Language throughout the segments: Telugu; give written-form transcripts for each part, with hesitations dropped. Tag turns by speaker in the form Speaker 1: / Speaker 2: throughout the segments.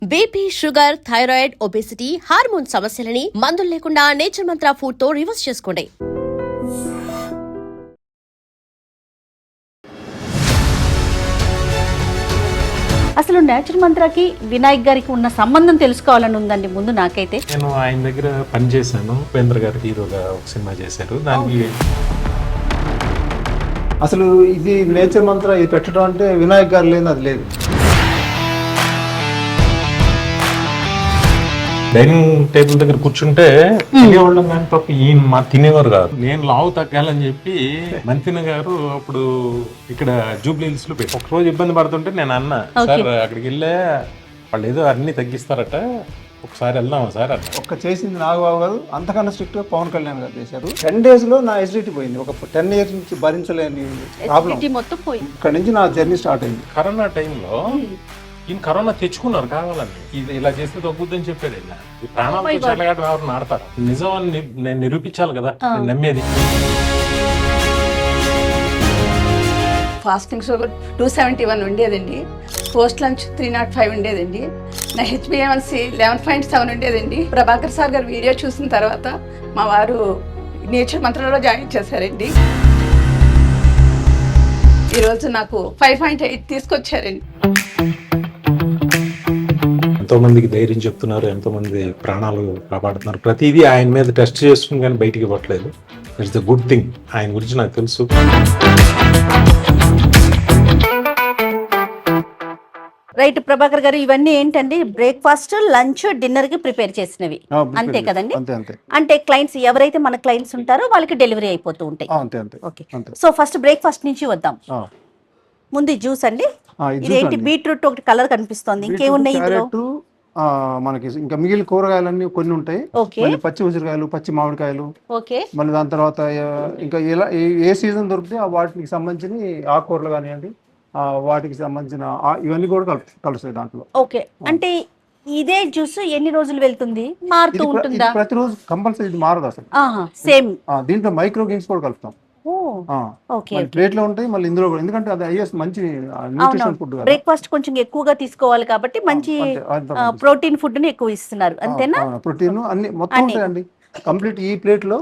Speaker 1: BP, sugar, thyroid, obesity, hormone సమస్యలని మందులు లేకుండా నేచర్ మంత్ర ఫుడ్ తో రివర్స్ చేసుకోండి.
Speaker 2: అసలు నేచర్ మంత్రాకి వినాయక్ గారికి ఉన్న సంబంధం తెలుసుకోవాలని ఉందండి ముందు నాకైతే.
Speaker 3: నేను ఆయన దగ్గర పనిచేశాను. ఉపేంద్ర గారు హీరోగా ఒక సినిమా చేశారు. దానికి
Speaker 4: అసలు ఇది నేచర్ మంత్ర ఇది పెట్టడం అంటే వినాయక్ గారు లేదు, అది లేదు.
Speaker 3: డైనింగ్ టేబుల్ దగ్గర కూర్చుంటే తినేవాళ్ళం కానీ తప్ప ఈయన మా తినేవారు కాదు. నేను లావు తగ్గాలని చెప్పి మంతిన గారు అప్పుడు ఇక్కడ జూబ్లీ హిల్స్ లో పెట్టి ఒక రోజు ఇబ్బంది పడుతుంటే నేను అన్నా, సార్ అక్కడికి వెళ్ళే వాళ్ళు ఏదో అన్ని తగ్గిస్తారట, ఒకసారి వెళ్దామా సార్ అన్న.
Speaker 4: ఒక్క చేసింది నాగబాబు గారు, అంతకన్నా స్ట్రిక్ట్ గా పవన్ కళ్యాణ్ గారు చేశారు. 10 days లో నా ఎసిడిటీ పోయింది. ఒక 10 years నుంచి భరించలేని ప్రాబ్లం
Speaker 2: మొత్తం పోయింది.
Speaker 4: ఇక్కడ నుంచి నా జర్నీ స్టార్ట్ అయింది.
Speaker 3: కరోనా టైంలో ఈయన కరోనా తెచ్చుకున్నారు కావాలని, ఇది ఇలా చేస్తే తగ్గుద్దని చెప్పాడు. ఈ ప్రాణాలతో చెలగాట ఎవరు ఆడతారు? నిజం అని నేను నిరూపించాలి కదా, నేను నమ్మేది.
Speaker 5: ఫాస్టింగ్ షుగర్ 271 ఉండేదండి. పోస్ట్ లంచ్ 305 ఉండేదండి. నా HbA1c 11.7 ఉండేదండి. ప్రభాకర్ సార్ గారు వీడియో చూసిన తర్వాత మా వారు నేచర్ మంత్రంలో జాయిన్ చేశారండి. ఈరోజు నాకు 5.8 తీసుకొచ్చారండి.
Speaker 3: ఎంతో మందికి ధైర్యం చెప్తున్నారు, ఎంతో మంది ప్రాణాలు కాపాడుతున్నారు. ప్రతిదీ ఆయన మీద టెస్ట్ చేస్తుంది కానీ బయటికి ఇవ్వట్లేదు. It's the good thing. ఆయన గురించి నాకు తెలుసు.
Speaker 2: రైట్ ప్రభాకర్ గారు, ఇవన్నీ ఏంటండి? బ్రేక్ఫాస్ట్, లంచ్, డిన్నర్ కి ప్రిపేర్ చేసినవి అంతే కదండి? అంటే క్లయింట్స్ ఎవరైతే మన క్లయింట్స్ ఉంటారో వాళ్ళకి డెలివరీ అయిపోతూ ఉంటాయి. ఓకే, సో ఫస్ట్ బ్రేక్ఫాస్ట్ నుంచి వద్దాం. ముందు జ్యూస్ అండి. ఇదేంటి? బీట్రూట్ ఒకటి కలర్ కనిపిస్తోంది, ఇంకేమున్నాయి ఇందులో?
Speaker 4: మనకి ఇంకా మిగిలిన కూరగాయలన్నీ కొన్ని ఉంటాయి. పచ్చి ఉసిరికాయలు, పచ్చి మామిడికాయలు, మళ్ళీ దాని తర్వాత ఇంకా ఇలా ఏ సీజన్ దొరికితే వాటికి సంబంధించిన ఆకుకూరలు కానివ్వండి, వాటికి సంబంధించిన ఇవన్నీ కూడా కలుస్తాయి దాంట్లో.
Speaker 2: ఓకే, అంటే ఇదే జ్యూస్ ఎన్ని రోజులు వెళ్తుంది? మారుతూ ఉంటుందా?
Speaker 4: ప్రతిరోజు కంపల్సరీ ఇది మారదు అసలు.
Speaker 2: సేమ్
Speaker 4: దీంట్లో మైక్రో గేమ్స్ కూడా కలుపుతాం. ప్లేట్ లో ఉంటాయి మళ్ళీ ఇందులో కూడా, ఎందుకంటే అది ఐఎస్ మంచి న్యూట్రిషన్ ఫుడ్.
Speaker 2: బ్రేక్ఫాస్ట్ కొంచెం ఎక్కువగా తీసుకోవాలి కాబట్టి మంచి ప్రోటీన్ ఫుడ్ ని ఎక్కువ ఇస్తున్నారు, అంతేనా?
Speaker 4: ప్రోటీన్ అన్ని మొత్తం ఉంటాయండి కంప్లీట్ ఈ ప్లేట్ లో.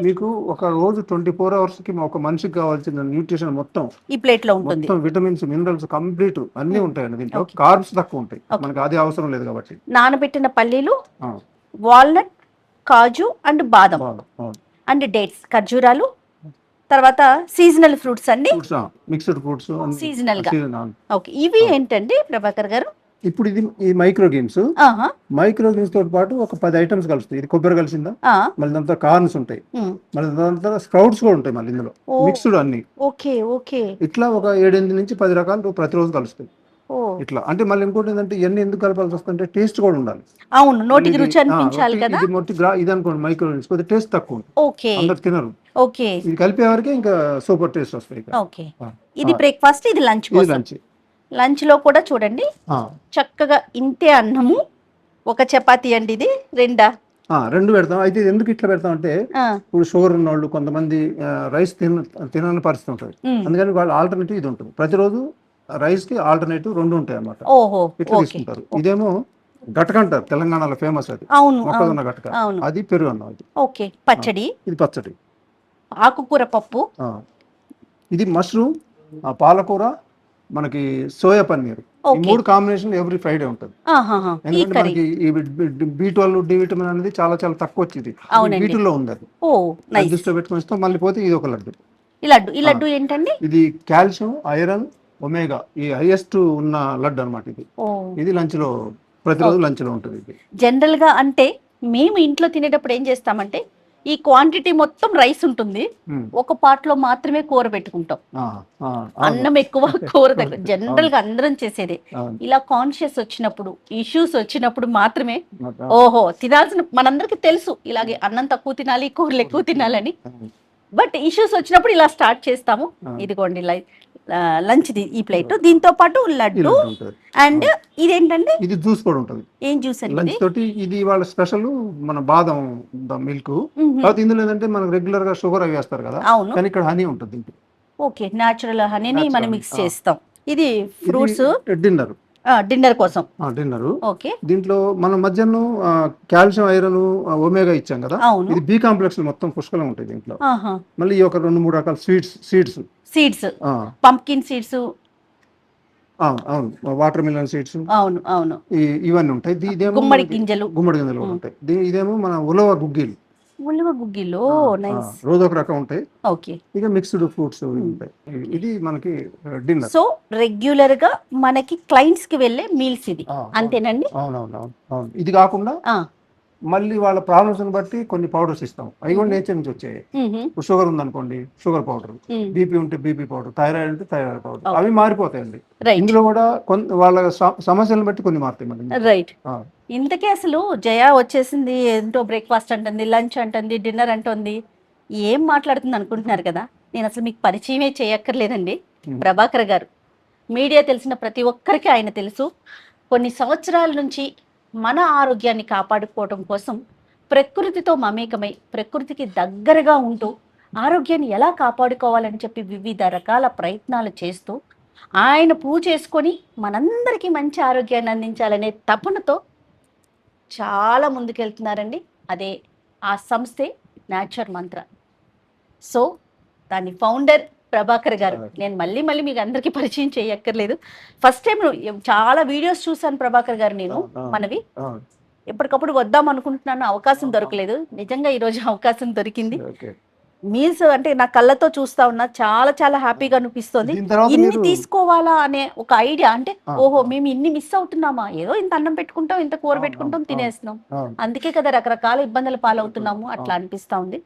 Speaker 4: మీకు ఒక రోజు 24 hours కి ఒక మనిషికి కావాల్సిన న్యూట్రిషన్ మొత్తం
Speaker 2: ఈ ప్లేట్ లో ఉంటుంది.
Speaker 4: మొత్తం విటమిన్స్, మినరల్స్ కంప్లీట్ అన్ని ఉంటాయండి దీంట్లో. కార్బ్స్ తక్కువ ఉంటాయి, మనకి అది అవసరం లేదు కాబట్టి.
Speaker 2: నానబెట్టిన పల్లీలు, వాల్నట్, కాజు అండ్ బాదం అండ్ డేట్స్, ఖర్జూరాలు, తర్వాత సీజనల్ ఫ్రూట్స్ అండి,
Speaker 4: మిక్స్డ్ ఫ్రూట్స్
Speaker 2: సీజనల్ గా. ఓకే, ఇవి ఏంటండి ప్రభాకర్ గారు?
Speaker 4: ఇప్పుడు ఇది ఈ మైక్రో గేమ్స్ తో పాటు ఒక 10 ఐటమ్స్ కలుస్తాయి. ఇది కొబ్బరి కలిసిందా, మళ్ళీ దాంతో కార్న్స్ ఉంటాయి, మళ్ళీ దాంతో స్ప్రౌట్స్ కూడా ఉంటాయి, మళ్ళీ ఇందులో మిక్స్డ్ అన్ని.
Speaker 2: ఓకే ఓకే,
Speaker 4: ఇట్లా ఒక 7-8 నుంచి 10 రకాలు ప్రతిరోజు కలుస్తాయి. ఇట్లా అంటే మళ్ళీ ఇంకోటి ఏంటంటే ఇవన్నీ ఎందుకు కలపాల్సి వస్తుంటే టేస్ట్ కూడా ఉండాలి.
Speaker 2: అవును, నోటికి రుచి అనిపించాలి కదా.
Speaker 4: ఇది అనుకోండి మైక్రో గేమ్స్ కొద్దిగా టేస్ట్ తక్కువ ఉంటుంది,
Speaker 2: ఓకే,
Speaker 4: అందరు తినరు.
Speaker 2: ఓకే,
Speaker 4: ఇది కలిపే వరకే ఇంకా సూపర్ టేస్ట్ వస్తాయి.
Speaker 2: ఓకే, ఇది బ్రేక్ఫాస్ట్, ఇది లంచ్. లంచ్ లో కూడా చూడండి చక్కగా ఇంతే అన్నము, ఒక చపాతీ అండి. ఇది రెండు
Speaker 4: పెడతాం. అయితే ఎందుకు ఇట్లా పెడతాం అంటే ఇప్పుడు షుగర్ ఉన్న వాళ్ళు కొంతమంది రైస్ తినని పరిస్థితి ఉంటుంది, అందుకని వాళ్ళు ఆల్టర్నేటివ్ ఇది ఉంటుంది. ప్రతిరోజు రైస్ కి ఆల్టర్నేటివ్ 2 ఉంటాయి అన్నమాట. ఇట్లా తీసుకుంటారు. ఇదేమో గటక అంటారు, తెలంగాణలో ఫేమస్ అది, మొక్కజొన్న గటక. అది పెరుగు అన్నం. అది
Speaker 2: ఓకే, పచ్చడి,
Speaker 4: ఇది పచ్చడి,
Speaker 2: ఆకుకూర పప్పు,
Speaker 4: ఇది మష్రూమ్, పాలకూర, మనకి సోయా పన్నీర్. ఈ 3 కాంబినేషన్ ఎవ్రీ ఫ్రైడే ఉంటుంది. ఎందుకంటే మనకి B12, D విటమిన్ అనేది చాలా చాలా తక్కువ వచ్చింది, వీటిల్లో ఉంది. అది దృష్టిలో పెట్టుకుని ఇస్తాం. మళ్ళీ పోతే ఇది ఒక లడ్డు.
Speaker 2: ఈ లడ్డు ఏంటండి?
Speaker 4: ఇది కాల్షియం, ఐరన్, ఒమేగా ఈ హైయెస్ట్ ఉన్న లడ్డు అనమాట. ఇది లంచ్ లో ప్రతిరోజు లంచ్ లో ఉంటుంది. ఇది
Speaker 2: జనరల్ గా అంటే మేము ఇంట్లో తినేటప్పుడు ఏం చేస్తామంటే ఈ క్వాంటిటీ మొత్తం రైస్ ఉంటుంది, ఒక పార్ట్ లో మాత్రమే కూర పెట్టుకుంటాం. అన్నం ఎక్కువ, కూర తక్కువ. జనరల్ గా అందరం చేసేది. ఇలా కాన్షియస్ వచ్చినప్పుడు, ఇష్యూస్ వచ్చినప్పుడు మాత్రమే ఓహో తినాల్సిన, మనందరికి తెలుసు ఇలాగే అన్నం తక్కువ తినాలి, కూరలు ఎక్కువ తినాలని. బట్ ఇష్యూస్ వచ్చినప్పుడు ఇలా స్టార్ట్ చేస్తాము. ఇదిగోండి లంచ్ ఈ ప్లేట్, దీంతో పాటు లడ్డు అండ్ ఇదేంటండి?
Speaker 4: ఇది జ్యూస్ కూడా ఉంటుంది.
Speaker 2: ఏం జ్యూస్ అండి?
Speaker 4: లంచ్ తోటి ఇది వాళ్ళ స్పెషల్, మన బాదం మిల్క్. ఇందులో ఏంటంటే మనకు రెగ్యులర్ గా షుగర్ అవి వేస్తారు కదా, కానీ ఇక్కడ హనీ ఉంటుంది.
Speaker 2: ఓకే, న్యాచురల్ హనీని మనం మిక్స్ చేస్తాం. ఇది ఫ్రూట్స్
Speaker 4: డిన్నర్.
Speaker 2: డిన్నర్ కోసం.
Speaker 4: డిన్నర్.
Speaker 2: ఓకే.
Speaker 4: దీంట్లో మనం మధ్యాహ్నం కాల్షియం, ఐరన్, ఒమేగా ఇచ్చాం కదా,
Speaker 2: అవును.
Speaker 4: ఇది బి కాంప్లెక్స్ మొత్తం పుష్కలం ఉంటాయి దీంట్లో.
Speaker 2: ఆహా.
Speaker 4: మళ్ళీ ఒక 2-3 రకాల సీడ్స్,
Speaker 2: పంప్కిన్ సీడ్స్,
Speaker 4: అవును, వాటర్ మిలన్ సీడ్స్,
Speaker 2: అవును అవును,
Speaker 4: ఇవన్నీ ఉంటాయి. ఇదేమో
Speaker 2: గుమ్మడి గింజలు
Speaker 4: కూడా ఉంటాయి. ఇదేమో మన ఉలవ గుగ్గిలు,
Speaker 2: నైస్.
Speaker 4: రోజు ఒక రకం ఉంటాయి.
Speaker 2: ఓకే.
Speaker 4: ఇక మిక్స్డ్ ఫ్రూట్స్ ఉంటాయి. ఇది మనకి డిన్నర్.
Speaker 2: సో రెగ్యులర్ గా మనకి క్లయింట్స్ కి వెళ్ళే మీల్స్ ఇది, అంతేనండి?
Speaker 4: అవును. ఇది కాకుండా మళ్ళీ వాళ్ళ ప్రాబ్లమ్స్ బట్టి కొన్ని పౌడర్స్ ఇస్తాం. అవి కూడా నేచర్ నుంచి వచ్చాయి. ఇప్పుడు షుగర్ ఉందనుకోండి, షుగర్ పౌడర్, బీపీ ఉంటే బీపీ పౌడర్, థైరాయిడ్ ఉంటే థైరాయిడ్ పౌడర్, అవి మారిపోతాయండి. ఇందులో కూడా వాళ్ళ సమస్యలను బట్టి కొన్ని మారుతాయి.
Speaker 2: రైట్. ఇంతకీ అసలు జయ వచ్చేసింది, ఏంటో బ్రేక్ఫాస్ట్ అంటుంది, లంచ్ అంటుంది, డిన్నర్ అంటుంది, ఏం మాట్లాడుతుంది అనుకుంటున్నారు కదా. నేను అసలు మీకు పరిచయమే చేయక్కర్లేదండి. ప్రభాకర్ గారు మీడియా తెలిసిన ప్రతి ఒక్కరికి ఆయన తెలుసు. కొన్ని సంవత్సరాల నుంచి మన ఆరోగ్యాన్ని కాపాడుకోవడం కోసం ప్రకృతితో మమేకమై ప్రకృతికి దగ్గరగా ఉంటూ ఆరోగ్యాన్ని ఎలా కాపాడుకోవాలని చెప్పి వివిధ రకాల ప్రయత్నాలు చేస్తూ ఆయన పూజ చేసుకొని మనందరికీ మంచి ఆరోగ్యాన్ని అందించాలనే తపనతో చాలా ముందుకెళ్తున్నారండి. అదే ఆ సంస్థే నేచర్ మంత్ర. సో దాని ఫౌండర్ ప్రభాకర్ గారు. నేను మళ్ళీ మీకు అందరికీ పరిచయం చేయక్కర్లేదు. ఫస్ట్ టైం చాలా వీడియోస్ చూసాను ప్రభాకర్ గారు నేను మనవి. ఎప్పటికప్పుడు వద్దాం అనుకుంటున్నాను, అవకాశం దొరకలేదు. నిజంగా ఈరోజు అవకాశం దొరికింది. మీల్స్ అంటే నా కళ్ళతో చూస్తా ఉన్నా, చాలా చాలా హ్యాపీగా అనిపిస్తుంది. ఇన్ని తీసుకోవాలా అనే ఒక ఐడియా, అంటే ఓహో మేము ఇన్ని మిస్ అవుతున్నామా, ఏదో ఇంత అన్నం పెట్టుకుంటాం, ఇంత కూర పెట్టుకుంటాం, తినేస్తున్నాం, అందుకే కదా రకరకాల ఇబ్బందుల పాలవుతున్నాము, అట్లా అనిపిస్తా ఉంది.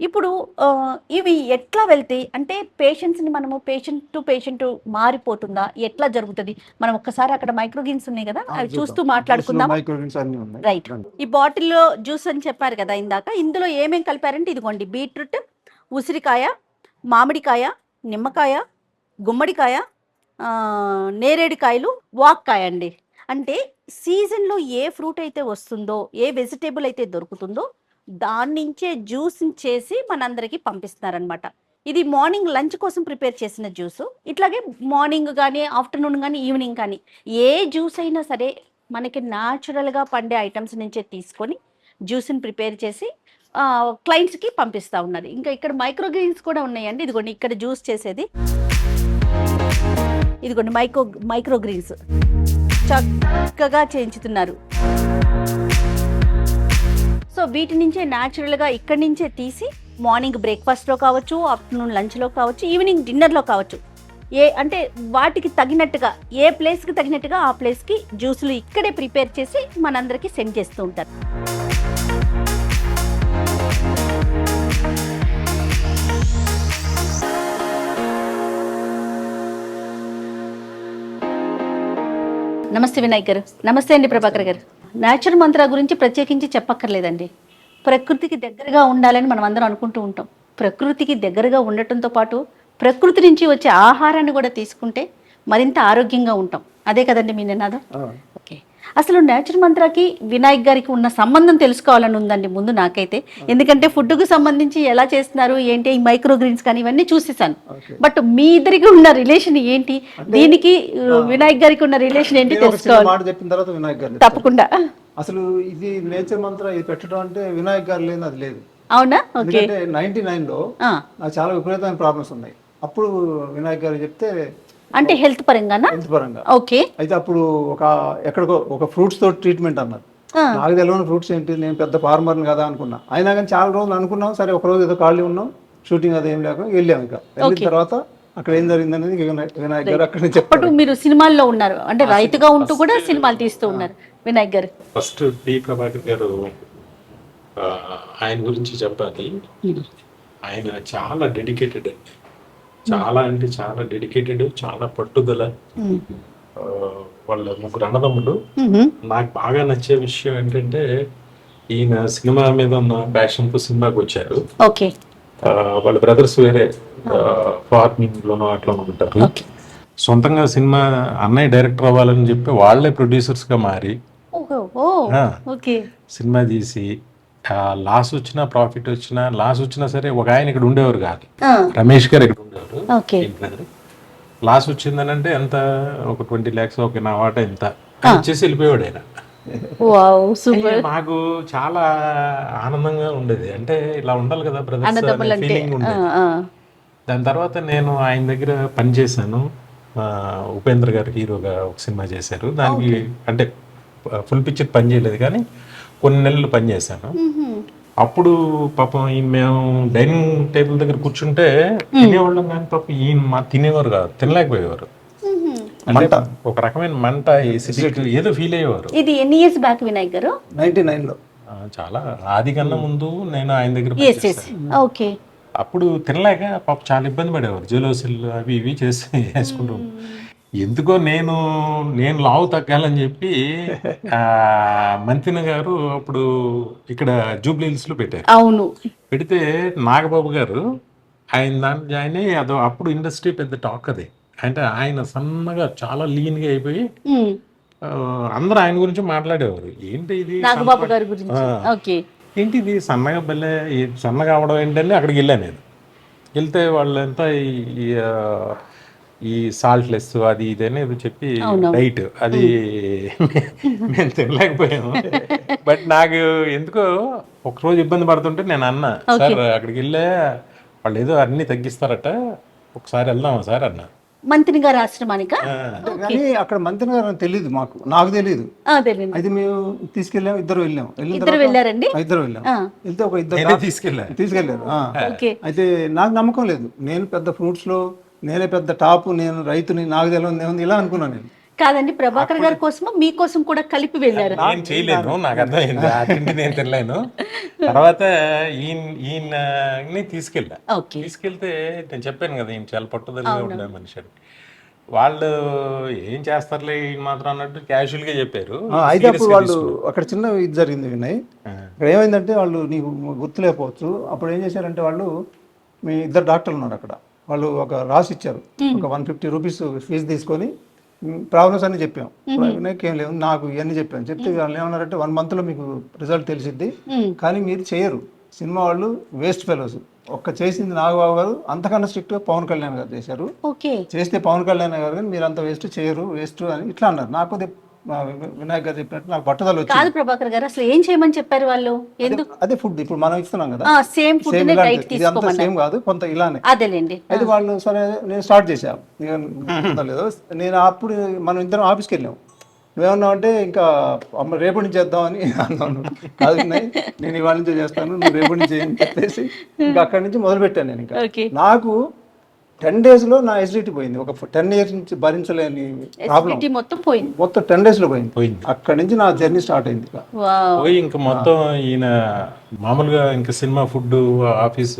Speaker 2: ఇప్పుడు ఇవి ఎట్లా వెళ్తాయి అంటే పేషెంట్స్ ని మనము పేషెంట్ టు పేషెంట్ మారిపోతుందా, ఎట్లా జరుగుతుంది? మనం ఒక్కసారి అక్కడ మైక్రోగిన్స్ ఉన్నాయి కదా, అవి చూస్తూ మాట్లాడుకుందాం. రైట్. ఈ బాటిల్లో జ్యూస్ అని చెప్పారు కదా ఇందాక, ఇందులో ఏమేమి కలిపారంటే ఇదిగోండి, బీట్రూట్, ఉసిరికాయ, మామిడికాయ, నిమ్మకాయ, గుమ్మడికాయ, నేరేడుకాయలు, వాక్కాయ అండి. అంటే సీజన్లో ఏ ఫ్రూట్ అయితే వస్తుందో, ఏ వెజిటేబుల్ అయితే దొరుకుతుందో దాని నుంచే జ్యూస్ చేసి మనందరికీ పంపిస్తున్నారనమాట. ఇది మార్నింగ్ లంచ్ కోసం ప్రిపేర్ చేసిన జ్యూస్. ఇట్లాగే మార్నింగ్ కానీ ఆఫ్టర్నూన్ కానీ ఈవినింగ్ కానీ ఏ జ్యూస్ అయినా సరే మనకి న్యాచురల్గా పండే ఐటమ్స్ నుంచే తీసుకొని జ్యూస్ని ప్రిపేర్ చేసి క్లయింట్స్కి పంపిస్తూ ఉన్నారు. ఇంకా ఇక్కడ మైక్రోగ్రీన్స్ కూడా ఉన్నాయండి. ఇదిగోండి ఇక్కడ జ్యూస్ చేసేది, ఇదిగోండి మైక్రోగ్రీన్స్ చక్కగా చేయించుతున్నారు. సో వీటి నుంచే న్యాచురల్గా ఇక్కడి నుంచే తీసి మార్నింగ్ బ్రేక్ఫాస్ట్లో కావచ్చు, ఆఫ్టర్నూన్ లంచ్లో కావచ్చు, ఈవినింగ్ డిన్నర్లో కావచ్చు, అంటే వాటికి తగినట్టుగా ఏ ప్లేస్కి తగినట్టుగా ఆ ప్లేస్కి జ్యూసులు ఇక్కడే ప్రిపేర్ చేసి మనందరికీ సెండ్ చేస్తూ ఉంటారు. నమస్తే వినాయక్ గారు. నమస్తే అండి ప్రభాకర్ గారు. నేచర్ మంత్ర గురించి ప్రత్యేకించి చెప్పక్కర్లేదండి. ప్రకృతికి దగ్గరగా ఉండాలని మనం అందరం అనుకుంటూ ఉంటాం. ప్రకృతికి దగ్గరగా ఉండటంతో పాటు ప్రకృతి నుంచి వచ్చే ఆహారాన్ని కూడా తీసుకుంటే మరింత ఆరోగ్యంగా ఉంటాం. అదే కదండి మీ నినాదం? ఓకే. అసలు నేచర్ మంత్రాకి వినాయక్ గారికి ఉన్న సంబంధం తెలుసుకోవాలని ఉందండి ముందు నాకైతే. ఎందుకంటే ఫుడ్కు సంబంధించి ఎలా చేస్తున్నారు ఏంటి, ఈ మైక్రోగ్రీన్స్ కానీ ఇవన్నీ చూసేసాను. బట్ మీ ఇద్దరికి ఉన్న రిలేషన్ ఏంటి, దీనికి వినాయక్ గారికి ఉన్న రిలేషన్ ఏంటి తెలుసుకోవాలి.
Speaker 4: చెప్పిన తర్వాత వినాయక్ గారు
Speaker 2: తప్పకుండా.
Speaker 4: అసలు ఇది నేచర్ మంత్ర ఇది పెట్టడం అంటే వినాయక్ గారు లేదు, అది లేదు.
Speaker 2: అవునా? ఓకే.
Speaker 4: 99లో నాకు చాలా విపరీతమైన ప్రాబ్లమ్స్ ఉన్నాయి. అప్పుడు వినాయక్ గారు చెప్తే,
Speaker 2: అంటే హెల్త్ పరంగా. ఓకే.
Speaker 4: అయితే అప్పుడు ఎక్కడికో ఒక ఫ్రూట్స్ తో ట్రీట్మెంట్ అన్నారు. నాకు తెలియని ఫ్రూట్స్ ఏంటి, నేను పెద్ద ఫార్మర్ని కదా అనుకున్నా. అయినా కానీ చాలా రోజులు అనుకున్నాం. సరే ఒక రోజు ఏదో ఖాళీ ఉన్నాం, షూటింగ్ అది ఏం లేక వెళ్ళాం. ఇంకా వెళ్ళిన తర్వాత అక్కడ ఏం జరిగింది అనేది వినాయక్ గారు అక్కడ చెప్పారు.
Speaker 2: మీరు సినిమాల్లో ఉన్నారు, అంటే రైతుగా ఉంటూ కూడా సినిమాలు తీస్తూ ఉన్నారు వినాయక్ గారు.
Speaker 3: ఫస్ట్ డి ప్రభాకర్ గారు ఆయన గురించి చెప్పాలి. ఆయన చాలా డెడికేటెడ్, చాలా అంటే చాలా డెడికేటెడ్, చాలా పట్టుదల. వాళ్ళ ముగ్గురు అన్నదమ్ములు. నాకు బాగా నచ్చే విషయం ఏంటంటే ఈయన సినిమా మీద ఉన్న ప్యాషన్ తో సినిమాకి వచ్చారు.
Speaker 2: ఓకే.
Speaker 3: వాళ్ళ బ్రదర్స్ వేరే ఫార్మింగ్ లోనో అట్లా ఉంటారు. సొంతంగా సినిమా అన్నయ్య డైరెక్టర్ అవ్వాలని చెప్పి వాళ్ళే ప్రొడ్యూసర్స్ గా మారి సినిమా తీసి లాస్ వచ్చినా ప్రాఫిట్ వచ్చినా సరే ఒక ఆయన ఇక్కడ ఉండేవారు కాదు, రమేష్ గారు ఇక్కడ ఉండేవారు. లాస్ వచ్చిందని అంటే ఎంత ఒక 20 lakhs ఓకే నా వాట ఎంత అని ఇచ్చేసి వెళ్ళిపోయాడు ఆయన.
Speaker 2: Wow super.
Speaker 3: నాకు చాలా ఆనందంగా ఉండేది, అంటే ఇలా ఉండాలి కదా బ్రదర్స్ ఫీలింగ్ ఉండేది. దాని తర్వాత నేను ఆయన దగ్గర పనిచేశాను. ఉపేంద్ర గారు హీరోగా ఒక సినిమా చేశారు, దానికి అంటే ఫుల్ పిక్చర్ పని చేయలేదు కానీ కొన్ని నెలలు పని చేశాను. అప్పుడు పాపం మేము డైనింగ్ టేబుల్ దగ్గర కూర్చుంటే తినేవాళ్ళం కానీ పాపం ఈయన తినేవారు కాదు, తినలేకపోయేవారు. అంటే ఒక రకమైన మంట ఏదో ఫీల్ అయ్యేవారు.
Speaker 2: ఇది ఎన్ని ఇయర్స్ బ్యాక్ వినాయక్ గారు?
Speaker 4: 99 లో.
Speaker 3: చాలా ఆది కన్నా ముందు నేను ఆయన దగ్గర
Speaker 2: Yes, yes.
Speaker 3: పనిచేశాను.
Speaker 2: ఓకే.
Speaker 3: అప్పుడు తినలేక పాప చాలా ఇబ్బంది పడేవారు, జెలోసిల్ అవి ఇవి చేసుకుంటూ. ఎందుకో నేను లావు తగ్గాలని చెప్పి మంతిన గారు అప్పుడు ఇక్కడ జూబ్లీ హిల్స్ లో పెట్టారు.
Speaker 2: అవును.
Speaker 3: పెడితే నాగబాబు గారు ఆయన దాంట్లో జాయిన్ అయ్యి అదో అప్పుడు ఇండస్ట్రీ పెద్ద టాక్ అది. అంటే ఆయన సన్నగా చాలా లీన్ గా అయిపోయి అందరూ ఆయన గురించి మాట్లాడేవారు. ఏంటి ఇది
Speaker 2: నాగబాబు గారి గురించి. ఓకే.
Speaker 3: ఏంటి ఇది సన్నగా బల్లే సన్నగా అవడం ఏంటని అక్కడికి వెళ్ళాను నేను. వెళ్తే వాళ్ళంతా ఈ సాల్ట్ లెస్ అది ఇది అనేది చెప్పి డైట్ అది నేను తినలేకపోయాను. బట్ నాకు ఎందుకో ఒకరోజు ఇబ్బంది పడుతుంటే నేను అన్నా, సార్ అక్కడికి వెళ్ళే వాళ్ళు ఏదో అన్ని తగ్గిస్తారట, ఒకసారి వెళ్దామా సార్ అన్నా.
Speaker 2: మంత్రి గారి ఆశ్రమానిక?
Speaker 4: కానీ అక్కడ మంత్రి గారు తెలియదు, నాకు తెలియదు. అయితే మేము తీసుకెళ్ళాము, ఇద్దరు వెళ్ళాము.
Speaker 2: వెళ్ళారండి?
Speaker 4: ఇద్దరు వెళ్ళాం. వెళ్తే ఒక ఇద్దరు తీసుకెళ్లారు. అయితే నాకు నమ్మకం లేదు, నేను పెద్ద ఫ్రూట్స్ లో నేనే పెద్ద టాప్, నేను రైతుని, నాకు తెలియదు ఇలా అనుకున్నాను నేను.
Speaker 2: కాదండి, ప్రభాకర్ గారి కోసం మీకోసం కూడా కలిపి వెళ్ళారు.
Speaker 3: నేను చేయలేను, నాకు అర్థమైంది ఆ తిండి నేను తినలేను. తర్వాత ఈయన తీసుకెళ్ళా. తీసుకెళ్తే నేను చెప్పాను కదా ఈయన చాలా పట్టుదలగా ఉండే మనిషి. వాళ్ళు ఏం చేస్తారులే ఈయన మాత్రం అన్నట్టు క్యాజువల్ గా చెప్పారు.
Speaker 4: అయితే అప్పుడు వాళ్ళు అక్కడ చిన్న ఇది జరిగింది వినయ్. ఇక్కడ ఏమైందంటే వాళ్ళు నీకు గుర్తులేకపోవచ్చు, అప్పుడు ఏం చేశారంటే వాళ్ళు మీ ఇద్దరు డాక్టర్లు ఉన్నారు అక్కడ, వాళ్ళు ఒక రాసి ఇచ్చారు, ఒక 150 రూపీస్ ఫీజు తీసుకొని ప్రాబ్లమ్స్ అన్ని చెప్పాం. వినయ్కి ఏం లేవు, నాకు ఇవన్నీ చెప్పాను. చెప్తే వాళ్ళు ఏమన్నారంటే 1 month లో మీకు రిజల్ట్ తెలిసిద్ది, కానీ మీరు చేయరు, సినిమా వాళ్ళు వేస్ట్ ఫెలోస్. ఒక్క చేసింది నాగబాబు గారు, అంతకన్నా స్ట్రిక్ట్ గా పవన్ కళ్యాణ్ గారు చేశారు. చేస్తే పవన్ కళ్యాణ్ గారు కానీ మీరు అంత వేస్ట్ చేయరు, వేస్ట్ అని ఇట్లా అన్నారు. నాకు వినాయక్ గారు చెప్పినట్టు నాకు పట్టుదల వచ్చింది.
Speaker 2: కాదు ప్రభాకర్ గారు, అసలు ఏం చేయమని చెప్పారు వాళ్ళు?
Speaker 4: అదే ఫుడ్ ఇప్పుడు మనం ఇస్తున్నాం కదా,
Speaker 2: సేమ్ ఫుడ్
Speaker 4: ఇదంతా సేమ్ కాదు, కొంత ఇలానే.
Speaker 2: అదేలేండి.
Speaker 4: అయితే వాళ్ళు సరే నేను స్టార్ట్ చేశాను. లేదు నేను అప్పుడు మనం ఇద్దరం ఆఫీస్కి వెళ్ళాం. నువ్వేమన్నావు అంటే ఇంకా అమ్మ రేపటి నుంచి చేద్దామని అన్నాను. కాదు నేను ఇవాళ నుంచే చేస్తాను, నువ్వు రేపటి నుంచి అని చెప్పేసి ఇంకా అక్కడి నుంచి మొదలు పెట్టాను నేను. ఇంకా నాకు 10 days లో నా ఎసిడిటీ పోయింది. ఒక 10 years నుంచి భరించలేని ప్రాబ్లం మొత్తం 10 days లో పోయింది. అక్కడి నుంచి నా జర్నీ స్టార్ట్ అయింది.
Speaker 3: పోయి ఇంకా మొత్తం ఈయన మామూలుగా ఇంకా సినిమా ఫుడ్, ఆఫీస్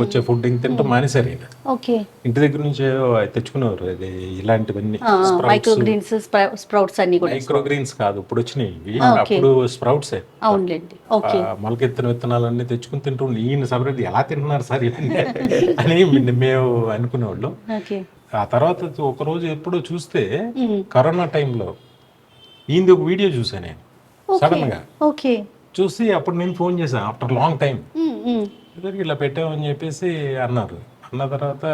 Speaker 3: వచ్చే ఫుడ్ ఇంక తింటూ మానేశారు. ఈయన ఇంటి దగ్గర నుంచి తెచ్చుకునేవారు అది ఇలాంటివన్నీ. మైక్రో గ్రీన్స్ కాదు ఇప్పుడు వచ్చినాయి ఇవి, అప్పుడు స్ప్రౌట్స్ మొలకెత్తిన విత్తనాలన్నీ తెచ్చుకుని తింటూ ఈయన సపరేట్ ఎలా తింటున్నారు సార్ అని మేము అనుకునేవాళ్ళు. ఆ తర్వాత ఒక రోజు ఎప్పుడో చూస్తే కరోనా టైంలో ఈయనది ఒక వీడియో చూసాను నేను సడన్ గా. చూసి అప్పుడు నేను ఫోన్ చేశాను ఆఫ్టర్ లాంగ్ టైం, ఇలా పెట్టామని చెప్పేసి అన్నారు. అన్న తర్వాత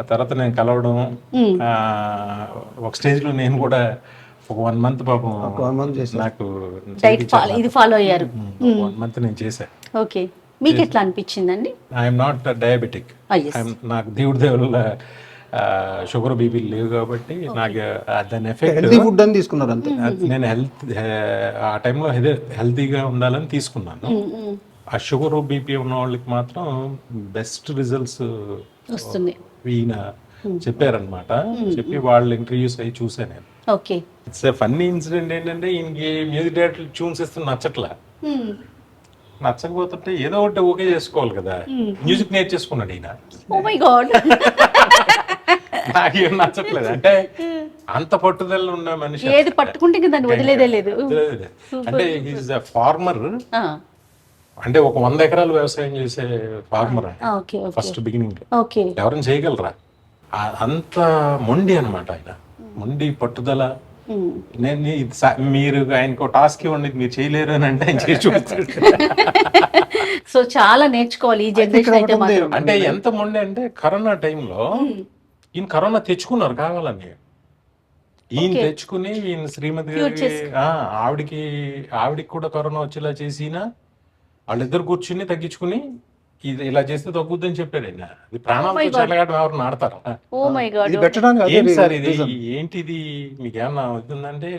Speaker 3: ఆ తర్వాత నేను కలవడం, ఒక స్టేజ్ లో నేను కూడా ఒక 1 month పాపం నాకు
Speaker 2: ఫాలో అయ్యారు.
Speaker 3: 1 month నేను చేశాను.
Speaker 2: మీకు ఎట్లా అనిపించిందండి?
Speaker 3: ఐఎమ్ నాట్ డయాబెటిక్, నాకు దేవుడి దేవుళ్ళ షుగర్ బీపీ లేవు కాబట్టి నాకు దాని ఎఫెక్ట్
Speaker 4: తీసుకున్నారు అంతే.
Speaker 3: నేను ఆ టైంలో హెల్తీగా ఉండాలని తీసుకున్నాను. ఆ షుగర్ బీపీ ఉన్న వాళ్ళకి మాత్రం బెస్ట్ రిజల్ట్స్
Speaker 2: వస్తుంది
Speaker 3: ఈయన చెప్పారనమాట. చెప్పి వాళ్ళు ఇంటర్వ్యూస్ అయ్యి చూసాను నేను. ఇట్స్ ఫన్నీ ఇన్సిడెంట్ ఏంటంటే ఈయనకి మ్యూజిక్ డైరెక్టర్ ట్యూన్స్ ఇస్తే నచ్చకపోతుంటే ఏదో ఒకటి ఓకే చేసుకోవాలి కదా, మ్యూజిక్ నేర్చేసుకున్నాడు ఈయన. నాకేం నచ్చట్లేదు, అంటే అంత పట్టుదల ఉన్న మనిషి,
Speaker 2: ఏది పట్టుకుంటే దాన్ని వదిలేదే లేదు.
Speaker 3: అంటే ఈజ్ అ ఫార్మర్, అంటే ఒక 100 ఎకరాలు వ్యవసాయం చేసే ఫార్మర్ ఫస్ట్ బిగినింగ్. ఎవరైనా చేయగలరా? అంత మొండి అనమాట ఆయన, మొండి పట్టుదల. మీరు ఆయనకు టాస్క్ ఇవ్వండి మీరు చేయలేరు అని అంటే ఆయన చేసి చూపిస్తాడు.
Speaker 2: సో చాలా నేర్చుకోవాలి ఈ జనరేషన్ అయితే.
Speaker 3: అంటే ఎంత మొండి అంటే కరోనా టైంలో ఈయన కరోనా తెచ్చుకున్నారు కావాలని. ఈయన
Speaker 2: Okay.
Speaker 3: తెచ్చుకుని ఈయన శ్రీమతి
Speaker 2: Cure
Speaker 3: గారికి
Speaker 2: చేసి-
Speaker 3: ఆవిడికి కూడా కరోనా వచ్చేలా చేసినా వాళ్ళిద్దరు కూర్చుని తగ్గించుకుని ఇది ఇలా చేస్తే తగ్గుద్దని చెప్పాడు ఆయన. ఇది
Speaker 2: Oh my
Speaker 3: ప్రాణాలతో
Speaker 2: God.
Speaker 3: చెలగాటం ఎవరు ఆడతారు.
Speaker 2: Oh my God.
Speaker 4: ఇది పెట్టడానికి అదే
Speaker 3: ఏంటి సార్ ఇది
Speaker 4: reason.
Speaker 3: ఏంటిది మీకు ఏమన్నా అవుతుందంటే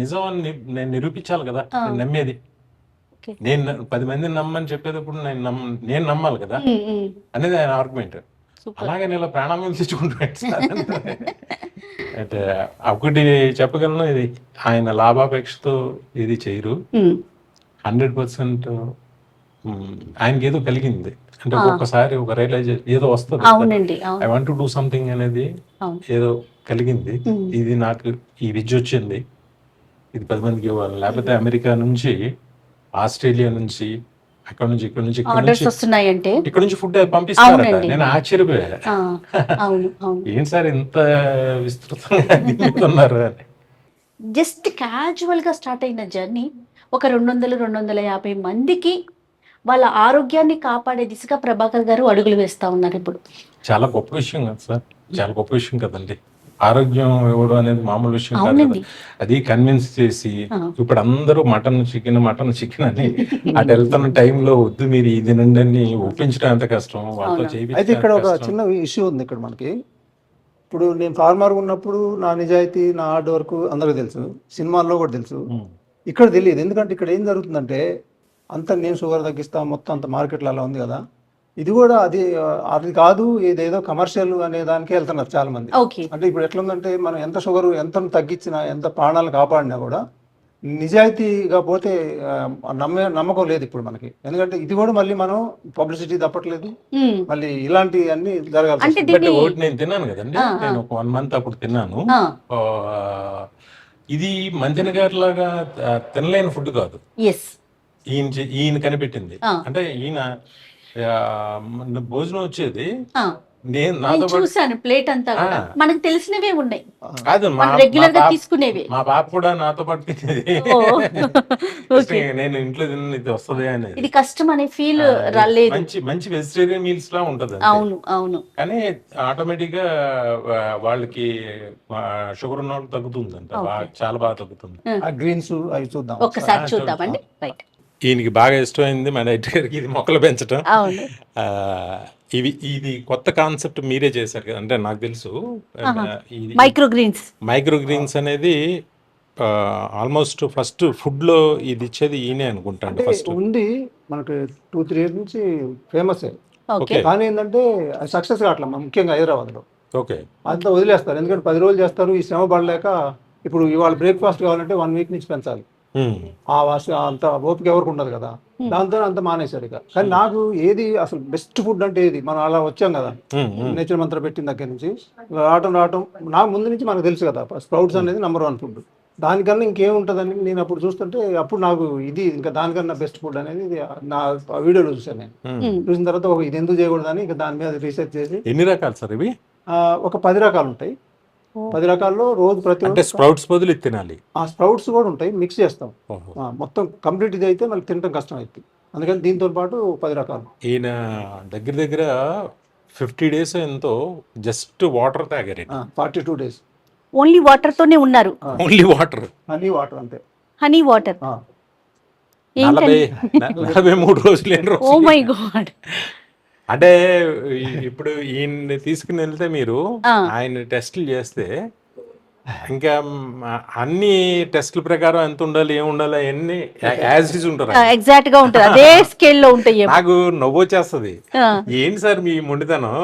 Speaker 3: నిజం అని నేను నిరూపించాలి కదా. నేను నమ్మేది
Speaker 2: Okay.
Speaker 3: నేను 10 మందిని నమ్మని చెప్పేటప్పుడు నేను నమ్మాలి కదా అనేది ఆయన ఆర్గ్యుమెంట్.
Speaker 2: సూపర్.
Speaker 3: అలాగే నేను ప్రాణాలను తెచ్చుకుంటున్నాను సార్. అయితే ఒకటి చెప్పగలను, ఇది ఆయన లాభాపేక్షతో ఇది చేయరు. 100% ఆయనకి ఏదో కలిగింది అంటే ఒక్కొక్కసారి ఒక రియలైజేషన్ ఏదో వస్తుంది.
Speaker 2: అవునండి,
Speaker 3: ఐ
Speaker 2: అవును.
Speaker 3: వాంట్ టు డూ సంథింగ్ అనేది
Speaker 2: అవును.
Speaker 3: ఏదో కలిగింది. ఇది నాకు ఈ విద్య వచ్చింది, ఇది 10 మందికి ఇవ్వాలి. లేకపోతే అమెరికా నుంచి, ఆస్ట్రేలియా నుంచి, అక్కడ నుంచి, ఇక్కడ నుంచి, ఇక్కడ
Speaker 2: ఆర్డర్స్
Speaker 3: నుంచి,
Speaker 2: వస్తున్నాయంటే
Speaker 3: ఇక్కడ నుంచి ఫుడ్ పంపిస్తారట.
Speaker 2: అవునండి.
Speaker 3: నేను ఆశ్చర్యపోయా.
Speaker 2: అవును, అవును.
Speaker 3: ఏం సార్ ఇంత విస్తృతంగా దిగుతున్నారు అని.
Speaker 2: జస్ట్ క్యాజువల్ గా స్టార్ట్ అయిన జర్నీ ఒక 200-250 మందికి వాళ్ళ ఆరోగ్యాన్ని కాపాడే దిశగా ప్రభాకర్ గారు అడుగులు వేస్తా ఉన్నారు ఇప్పుడు.
Speaker 3: చాలా గొప్ప విషయం కదా సార్, చాలా గొప్ప విషయం కదండి. ఆరోగ్యం ఇవ్వడం అనేది మామూలు విషయం కాదు
Speaker 2: అవునండి.
Speaker 3: కదా. అది కన్విన్స్ చేసి ఇప్పుడు అందరూ మటన్ చికెన్ అని అటు వెళ్తున్న టైంలో వద్దు మీరు ఇది తినండి అని ఒప్పించడం ఎంత కష్టం, వాళ్ళతో
Speaker 4: అయితే ఇక్కడ ఒక
Speaker 3: చేయించడం
Speaker 4: చిన్న ఇష్యూ ఉంది ఇక్కడ మనకి. ఇప్పుడు నేను ఫార్మర్ ఉన్నప్పుడు నా నిజాయితీ, నా హార్డ్ వర్క్ అందరికీ తెలుసు, సినిమాల్లో కూడా తెలుసు. ఇక్కడ తెలియదు. ఎందుకంటే ఇక్కడ ఏం జరుగుతుందంటే అంత నేను షుగర్ తగ్గిస్తా మొత్తం అంత మార్కెట్లో అలా ఉంది కదా, ఇది కూడా అది కాదు, ఇదేదో కమర్షియల్ అనే దానికే వెళ్తున్నారు చాలా మంది.
Speaker 2: ఓకే.
Speaker 4: అంటే ఇప్పుడు ఎట్లుందంటే మనం ఎంత షుగర్ ఎంత తగ్గించినా, ఎంత ప్రాణాలను కాపాడినా కూడా నిజాయితీగా పోతే నమ్మకం లేదు ఇప్పుడు మనకి. ఎందుకంటే ఇది కూడా మళ్ళీ మనం పబ్లిసిటీ తప్పట్లేదు, మళ్ళీ ఇలాంటి అన్ని జరగాలి.
Speaker 2: అంటే
Speaker 3: బట్
Speaker 2: దీన్ని
Speaker 3: ఒకటి నేను తిన్నాను కదండి, నేను ఒక 1 month అప్పుడు తిన్నాను. ఇది మంజన గారి లాగా తినలేని ఫుడ్ కాదు.
Speaker 2: ఎస్.
Speaker 3: ఈయన కనిపెట్టింది. అంటే ఈయన భోజనం వచ్చేది నేను నాతో పాటు
Speaker 2: చూసాను ప్లేట్ అంతా కూడా. మనకు తెలిసినవే ఉన్నాయి,
Speaker 3: కాదు,
Speaker 2: మనం రెగ్యులర్ గా తీసుకునేవి.
Speaker 3: మా బాబు కూడా నాతో పాటు తినేది.
Speaker 2: ఓ, ఓకే.
Speaker 3: నేను ఇంట్లో తిన్న ఇది వస్తుంది అనేది.
Speaker 2: ఇది కష్టం అనే ఫీల్ రాలేదు.
Speaker 3: మంచి వెజిటేరియన్ మీల్స్ లా ఉంటది అంతే.
Speaker 2: అవును, అవును.
Speaker 3: కానీ ఆటోమేటిక్ గా వాళ్ళకి షుగర్ ఉన్న వాళ్ళకి తగ్గుతుందంట, చాలా బాగా తగ్గుతుంది.
Speaker 4: ఆ గ్రీన్స్ అవి చూద్దాం
Speaker 2: ఒక్కసారి చూద్దామండి. రైట్.
Speaker 3: ఈయనకి బాగా ఇష్టమైంది మా డైరెక్టర్ గారికి ఇది మొక్కలు పెంచడం.
Speaker 2: అవును.
Speaker 3: ఇది కొత్త కాన్సెప్ట్ మీరే చేశారు కదా, అంటే నాకు తెలుసు.
Speaker 2: Micro greens.
Speaker 3: మైక్రో గ్రీన్స్ అనేది ఆల్మోస్ట్ ఫస్ట్ ఫుడ్ లో ఇది ఇచ్చేది ఈయనే అనుకుంటాను. ఫస్ట్
Speaker 4: ఉంది మనకి 2-3 years నుంచి ఫేమస్.
Speaker 2: ఓకే.
Speaker 4: కానీ ఏంటంటే సక్సెస్ కావట్లేదు, ముఖ్యంగా హైదరాబాద్ లో.
Speaker 3: ఓకే.
Speaker 4: అంతా వదిలేస్తారు, ఎందుకంటే 10 రోజులు చేస్తారు, ఈ శ్రమ పడలేక. ఇప్పుడు ఇవాళ బ్రేక్ఫాస్ట్ కావాలంటే 1 week నుంచి పెంచాలి. అంత ఓపిక ఎవరికి ఉండదు కదా, దాంతో అంత మానేశారు ఇక. కానీ నాకు ఏది అసలు బెస్ట్ ఫుడ్ అంటే ఏది, మనం అలా వచ్చాం కదా నేచర్ మంత్ర పెట్టిన దగ్గర నుంచి రావటం నాకు ముందు నుంచి మనకు తెలుసు కదా, స్ప్రౌట్స్ అనేది #1 ఫుడ్. దానికన్నా ఇంకేముంటుందని నేను అప్పుడు చూస్తుంటే అప్పుడు నాకు ఇది ఇంకా దానికన్నా బెస్ట్ ఫుడ్ అనేది నా వీడియోలో చూసాను. నేను చూసిన తర్వాత ఇది ఎందుకు చేయకూడదని ఇక దాని మీద రీసెర్చ్ చేసి.
Speaker 3: ఎన్ని రకాలు సార్ ఇవి?
Speaker 4: ఒక 10 రకాలు ఉంటాయి. 10 రకాల్లో రోజు ప్రతి
Speaker 3: అంటే స్ప్రౌట్స్ బదులు తినాలి.
Speaker 4: ఆ స్ప్రౌట్స్ కూడా ఉంటాయి, మిక్స్ చేస్తాం. మొత్తం కంప్లీట్ ఇది అయితే మళ్ళీ తినడం కష్టం అవుతుంది, అందుకని దీంతో పాటు 10 రకాలు.
Speaker 3: ఈయన దగ్గర 50 days ఎంతో జస్ట్ వాటర్ తాగారు.
Speaker 4: 42 days
Speaker 2: ఓన్లీ వాటర్ తోనే ఉన్నారు.
Speaker 3: ఓన్లీ వాటర్,
Speaker 4: హనీ వాటర్ అంతే.
Speaker 2: Honey water.
Speaker 3: 43 రోజులు.
Speaker 2: Oh my God.
Speaker 3: అంటే ఇప్పుడు ఈయన్ని తీసుకుని వెళ్తే మీరు ఆయన టెస్టులు చేస్తే ఇంకా అన్ని టెస్టుల ప్రకారం ఎంత ఉండాలి, ఏం ఉండాలి, అవన్నీ యాజ్ ఇస్ ఉంటారు.
Speaker 2: ఎగ్జాక్ట్ గా ఉంటుంది, అదే స్కేల్ లో ఉంటాయి.
Speaker 3: నాకు నవ్వు వచ్చేస్తుంది. ఏంటి సార్ మీ మొండితనం,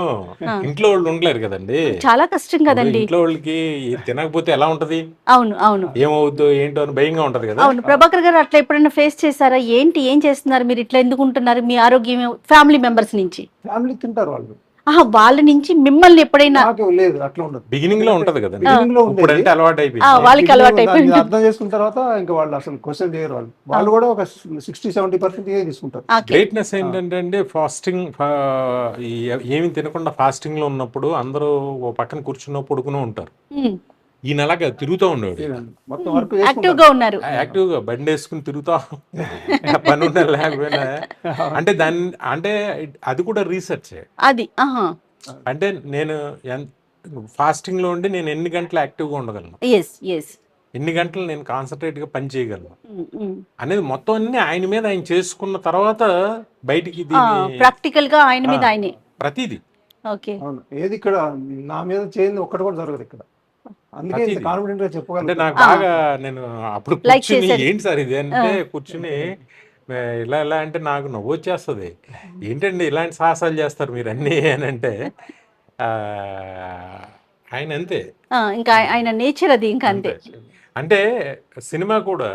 Speaker 3: ఇంట్లో వాళ్ళు ఉండలేరు కదండి,
Speaker 2: చాలా కష్టం కదండి.
Speaker 3: ఇంట్లో వాళ్ళకి తినకపోతే ఎలా ఉంటది,
Speaker 2: అవును, అవును.
Speaker 3: ఏమవుద్దో ఏంటో అని భయంగా ఉంటది కదా.
Speaker 2: అవును. ప్రభాకర్ గారు అట్లా ఎప్పుడైనా ఫేస్ చేశారా? ఏంటి, ఏం చేస్తున్నారు మీరు, ఇట్లా ఎందుకు ఉంటున్నారు, మీ ఆరోగ్యం ఫ్యామిలీ మెంబర్స్ నుంచి?
Speaker 4: ఫ్యామిలీ తింటారు వాళ్ళు,
Speaker 2: వాళ్ళ నుంచి మిమ్మల్ని ఎప్పుడైనా?
Speaker 4: నాకు లేదు, అట్లా ఉండదు.
Speaker 3: బిగినింగ్ లో ఉంటది కదా,
Speaker 4: బిగినింగ్ లో ఉండేది.
Speaker 3: ఇప్పుడంటే అలవాటు అయిపోయింది.
Speaker 2: వాళ్ళకి అలవాటు అయిపోయింది.
Speaker 4: దాన్ని అర్థం చేసుకున్న తర్వాత ఇంకా వాళ్ళు అసలు క్వశ్చన్ చేయరు. వాళ్ళు కూడా ఒక 60-70% తీసుకుంటారు.
Speaker 3: గ్రేట్నెస్ ఏంటంటే అండి, ఫాస్టింగ్ ఏమి తినకుండా ఫాస్టింగ్ లో ఉన్నప్పుడు అందరూ ఓ పక్కన కూర్చున్న పడుకునే ఉంటారు. ఈయన అలాగా తిరుగుతూ ఉండేవాడు,
Speaker 4: మొత్తం వర్క్
Speaker 2: యాక్టివ్ గా ఉన్నారు.
Speaker 3: యాక్టివ్ గా బండి వేసుకుని తిరుగుతా, పని ఉన్న లేకపోయినా. అంటే దాన్ని అంటే అది కూడా రీసెర్చ్.
Speaker 2: అది
Speaker 3: అంటే నేను ఫాస్టింగ్ లో ఉండి నేను ఎన్ని గంటలు యాక్టివ్గా ఉండగలను,
Speaker 2: ఎస్ ఎస్
Speaker 3: ఎన్ని గంటలు నేను కాన్సన్ట్రేట్ గా పని చేయగలను అనేది మొత్తం అన్ని ఆయన మీద ఆయన చేసుకున్న తర్వాత బయటికి
Speaker 2: ప్రాక్టికల్ గా ఆయన మీద ఆయనే
Speaker 3: ప్రతిదీ.
Speaker 2: ఓకే
Speaker 4: అవును, ఏది ఇక్కడ నా మీద చేయింది ఒక్కటి కూడా జరగదు ఇక్కడ. అందుకే ఇంత కాన్ఫిడెంట్ గా
Speaker 3: అంటే
Speaker 4: చెప్పగలను.
Speaker 3: నాకు బాగా నేను అప్పుడు
Speaker 2: Like
Speaker 3: కూర్చుని
Speaker 2: చేశారు.
Speaker 3: ఏంటి సార్ ఇది అంటే కూర్చుని ఇలా ఇలా అంటే నాకు నవ్వు వచ్చేస్తుంది. ఏంటండి ఇలాంటి సాహసాలు చేస్తారు మీరు అన్నీ అని అంటే ఆయన అంతే.
Speaker 2: ఇంకా ఆయన నేచర్ అది ఇంకా అంతే.
Speaker 3: అంటే సినిమా కూడా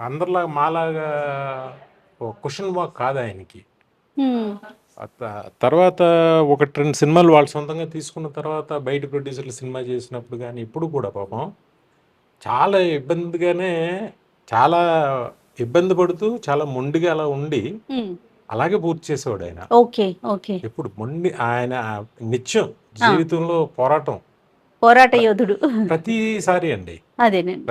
Speaker 3: అందరిలాగా మాలాగా క్వశ్చన్ మార్క్ కాదు ఆయనకి. తర్వాత ఒకటి రెండు సినిమాలు వాళ్ళు సొంతంగా తీసుకున్న తర్వాత బయట ప్రొడ్యూసర్లు సినిమా చేసినప్పుడు కానీ ఇప్పుడు కూడా పాపం చాలా ఇబ్బందిగానే, చాలా ఇబ్బంది పడుతూ చాలా మొండిగా అలా ఉండి అలాగే పూర్తి చేసేవాడు ఆయన.
Speaker 2: ఓకే ఓకే
Speaker 3: ఎప్పుడు మొండి ఆయన నిత్యం జీవితంలో
Speaker 2: పోరాట యోధుడు.
Speaker 3: ప్రతిసారి అండి,
Speaker 2: అదేనండి.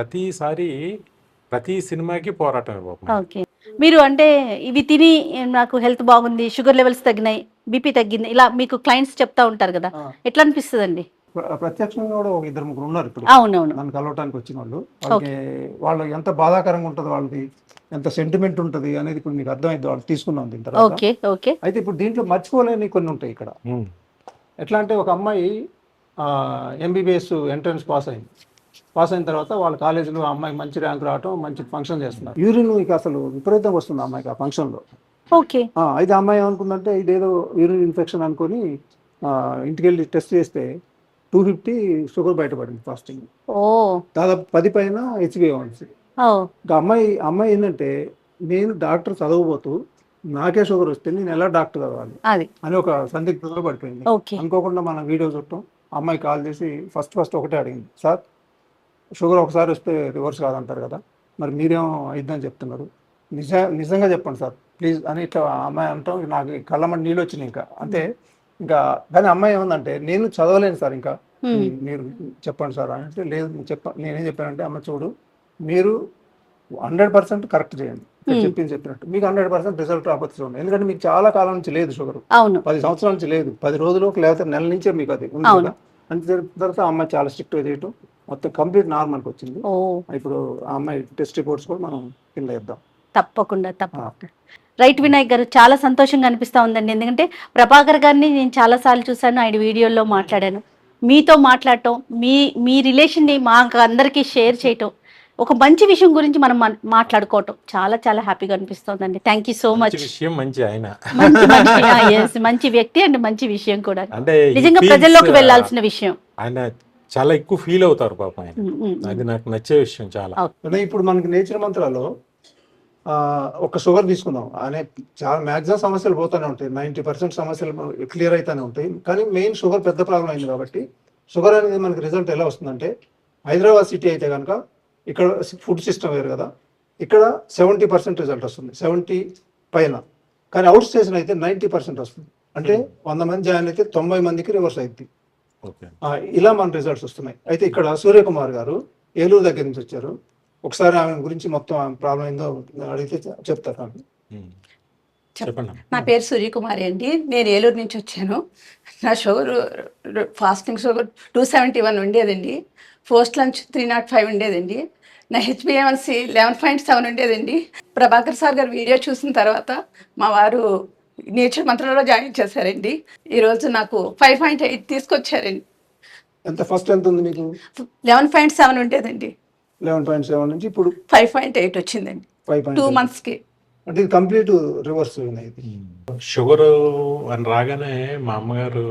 Speaker 3: ప్రతి సినిమాకి పోరాటమే పాపం.
Speaker 2: ఓకే, మీరు అంటే ఇవి తిని నాకు హెల్త్ బాగుంది, షుగర్ లెవెల్స్ తగ్గినాయి, బీపీ తగ్గింది, ఇలా మీకు క్లయింట్స్ చెప్తా ఉంటారు కదా, ఎట్లా అనిపిస్తుంది అండి?
Speaker 4: ప్రత్యక్షంగా కూడా ఒక ఇద్దరు ముగ్గురు ఉన్నారు ఇప్పుడు
Speaker 2: అవునవును
Speaker 4: నన్ను కలవటానికి వచ్చిన వాళ్ళు. వాళ్ళు ఎంత బాధాకరంగా ఉంటుంది, వాళ్ళది ఎంత సెంటిమెంట్ ఉంటుంది అనేది ఇప్పుడు మీకు అర్థమైంది వాళ్ళు తీసుకున్నాం దీని తర్వాత.
Speaker 2: Okay okay.
Speaker 4: అయితే ఇప్పుడు దీంట్లో మర్చిపోలేని కొన్ని ఉంటాయి ఇక్కడ. ఎట్లా అంటే ఒక అమ్మాయి ఎంబీబీఎస్ ఎంట్రన్స్ పాస్ అయిన తర్వాత వాళ్ళ కాలేజీలో ఆ అమ్మాయి మంచి ర్యాంక్ రావటం, మంచి ఫంక్షన్ చేస్తున్నారు. యూరిన్ ఇక అసలు విపరీతంగా వస్తుంది ఆ అమ్మాయికి ఆ ఫంక్షన్లో.
Speaker 2: ఓకే.
Speaker 4: అయితే ఆ అమ్మాయి అనుకుందంటే ఇదేదో యూరిన్ ఇన్ఫెక్షన్ అనుకొని ఇంటికి వెళ్ళి టెస్ట్ చేస్తే 250 షుగర్ బయటపడింది ఫాస్టింగ్. దాదాపు 10 పైన HbA1c. ఇంకా అమ్మాయి ఏంటంటే నేను డాక్టర్ చదవబోతూ నాకే షుగర్ వస్తే నేను ఎలా డాక్టర్ చదవాలి అని ఒక సందిగ్ధతలో పడిపోయింది. అనుకోకుండా మనం వీడియో చూడటం, అమ్మాయి కాల్ చేసి ఫస్ట్ ఒకటే అడిగింది, సార్ షుగర్ ఒకసారి వస్తే రివర్స్ కాదంటారు కదా, మరి మీరేమో అయిద్దని చెప్తున్నారు, నిజంగా చెప్పండి సార్ ప్లీజ్ అని ఇట్లా అమ్మాయి అంటాం. నాకు కళ్ళమని నీళ్ళు వచ్చినాయి ఇంకా అంతే. ఇంకా కానీ అమ్మాయి ఏమందంటే నేను చదవలేను సార్, ఇంకా మీరు చెప్పండి సార్ అంటే, లేదు నేనేం చెప్పానంటే, అమ్మ చూడు మీరు 100% కరెక్ట్ చేయండి, చెప్పినట్టు మీకు 100% రిజల్ట్ రాకపోతే చూడండి. ఎందుకంటే మీకు చాలా కాలం నుంచి లేదు షుగర్, 10 సంవత్సరాల నుంచి లేదు, 10 రోజులు లేకపోతే నెల నుంచే మీకు అది ఉంది కదా. అంతే తర్వాత ఆ అమ్మాయి చాలా స్ట్రిక్ట్గా చేయటం మొత్తం కంప్లీట్ నార్మల్కి వచ్చింది. ఇప్పుడు ఆ అమ్మాయి టెస్ట్ రిపోర్ట్స్ కూడా మనం కింద ఇద్దాం.
Speaker 2: తప్పకుండా. రైట్ వినాయక్ గారు, చాలా సంతోషంగా అనిపిస్తూ ఉందండి. ఎందుకంటే ప్రభాకర్ గారిని నేను చాలాసార్లు చూశాను, ఆయన వీడియోలో మాట్లాడాను, మీతో మాట్లాడటం, మీ రిలేషన్ని మాకు అందరికీ షేర్ చేయటం, ఒక మంచి విషయం గురించి మనం మాట్లాడుకోవటం చాలా చాలా హ్యాపీగా అనిపిస్తుందండి. Thank you so much. మంచి వ్యక్తి అండ్ మంచి విషయం కూడా, నిజంగా ప్రజల్లోకి వెళ్ళాల్సిన విషయం.
Speaker 3: ఆయన చాలా ఎక్కువ ఫీల్ అవుతారు పాపం ఆయన, అది నాకు నచ్చే విషయం చాలా.
Speaker 4: ఇప్పుడు మనకి నేచర్ మంత్రాలో ఒక షుగర్ తీసుకుందాం అనే చాలా మ్యాక్సిమం సమస్యలు పోతూనే ఉంటాయి, 90% సమస్యలు క్లియర్ అవుతూనే ఉంటాయి. కానీ మెయిన్ షుగర్ పెద్ద ప్రాబ్లం అయింది కాబట్టి షుగర్ అనేది మనకి రిజల్ట్ ఎలా వస్తుందంటే, హైదరాబాద్ సిటీ అయితే కనుక ఇక్కడ ఫుడ్ సిస్టమ్ వేరు కదా, ఇక్కడ 70% రిజల్ట్ వస్తుంది, 70 పైన. కానీ అవుట్ స్టేషన్ అయితే 90% వస్తుంది. అంటే 100 మంది జాయిన్ అయితే 90 మందికి రివర్స్ అయింది. ఇలా మన రిజల్ట్స్ వస్తున్నాయి. అయితే ఇక్కడ సూర్యకుమార్ గారు ఏలూరు దగ్గర నుంచి వచ్చారు. ఒకసారి ఆమె గురించి మొత్తం ప్రాబ్లం ఏందో అడిగితే చెప్తారు.
Speaker 5: నా పేరు సూర్యకుమారి అండి, నేను ఏలూరు నుంచి వచ్చాను. నా షుగర్ ఫాస్టింగ్ షుగర్ 271 ఉండేదండి, పోస్ట్ లంచ్ 305 ఉండేదండి, నా HbA1c 11.7 ఉండేదండి. ప్రభాకర్ సార్ గారు వీడియో చూసిన తర్వాత మా వారు నేచర్ మంత్రంలో జాయిన్ చేశారండి. ఈరోజు నాకు 5.8 తీసుకొచ్చారండి.
Speaker 4: ఎంత ఫస్ట్ ఎంత ఉంది మీకు?
Speaker 5: 11.7 ఉండేదండి,
Speaker 4: 11.7 నుంచి ఇప్పుడు
Speaker 5: 5.8 వచ్చిందండి 2 monthsకి.
Speaker 4: అంటే ఇది కంప్లీట్ రివర్స్.
Speaker 3: షుగర్ అని రాగానే మా అమ్మగారు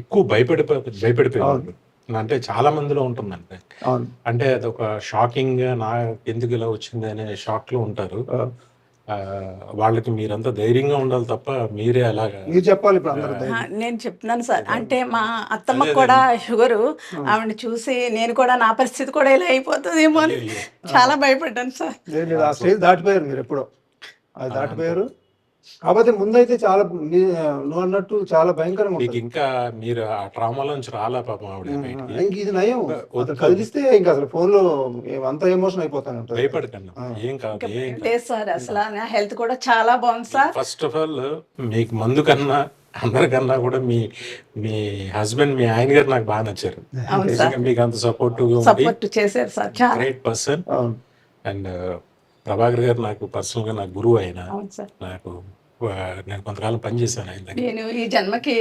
Speaker 3: ఎక్కువ భయపడిపోయారు. అంటే చాలా మందిలో ఉంటుందంటే, అంటే అదొక షాకింగ్ గా నా ఎందుకు ఇలా వచ్చింది అనే షాక్ లో ఉంటారు. వాళ్ళకి మీరంతా ధైర్యంగా ఉండాలి తప్ప మీరే అలాగా
Speaker 4: మీరు చెప్పాలి.
Speaker 5: నేను చెప్తున్నాను సార్, అంటే మా అత్తమ్మకు కూడా షుగరు, ఆవిడ చూసి నేను కూడా నా పరిస్థితి కూడా ఇలా అయిపోతుందేమో అని చాలా భయపడ్డాను సార్.
Speaker 4: ఆ స్టేజ్ దాటిపోయారు మీరు, ఎప్పుడో అది దాటిపోయారు. కాకపోతే ముందైతే చాలా నువ్వు అన్నట్టు చాలా భయంకరంగా ఉంటుంది.
Speaker 3: ఇంకా మీరు ఆ ట్రామాలో నుంచి రాలా పాపం ఆవిడ.
Speaker 4: ఇది నయం, కదిలిస్తే ఇంకా అసలు ఫోన్ లో అంత ఎమోషన్ అయిపోతాను.
Speaker 3: భయపడకండి, ఏం కాదు, ఏం
Speaker 5: లేదు సార్. అసలు నా హెల్త్ కూడా చాలా బాగుంది సార్.
Speaker 3: ఫస్ట్ ఆఫ్ ఆల్ మీకు మందు కన్నా అందరికన్నా కూడా మీ మీ హస్బెండ్, మీ ఆయన గారు నాకు బాగా నచ్చారు.
Speaker 5: అవును సార్.
Speaker 3: నిజంగా మీకు అంత సపోర్టివ్ గా ఉండి
Speaker 5: సపోర్ట్ చేశారు సార్ చాలా.
Speaker 3: Great person.
Speaker 4: అవును.
Speaker 3: అండ్ ప్రభాకర్ గారు నాకు పర్సనల్ గా నాకు గురువు ఆయన.
Speaker 5: అవును సార్.
Speaker 3: నాకు నేను కొంతకాలం పనిచేశాను ఆయన దగ్గర.
Speaker 5: నేను ఈ జన్మకి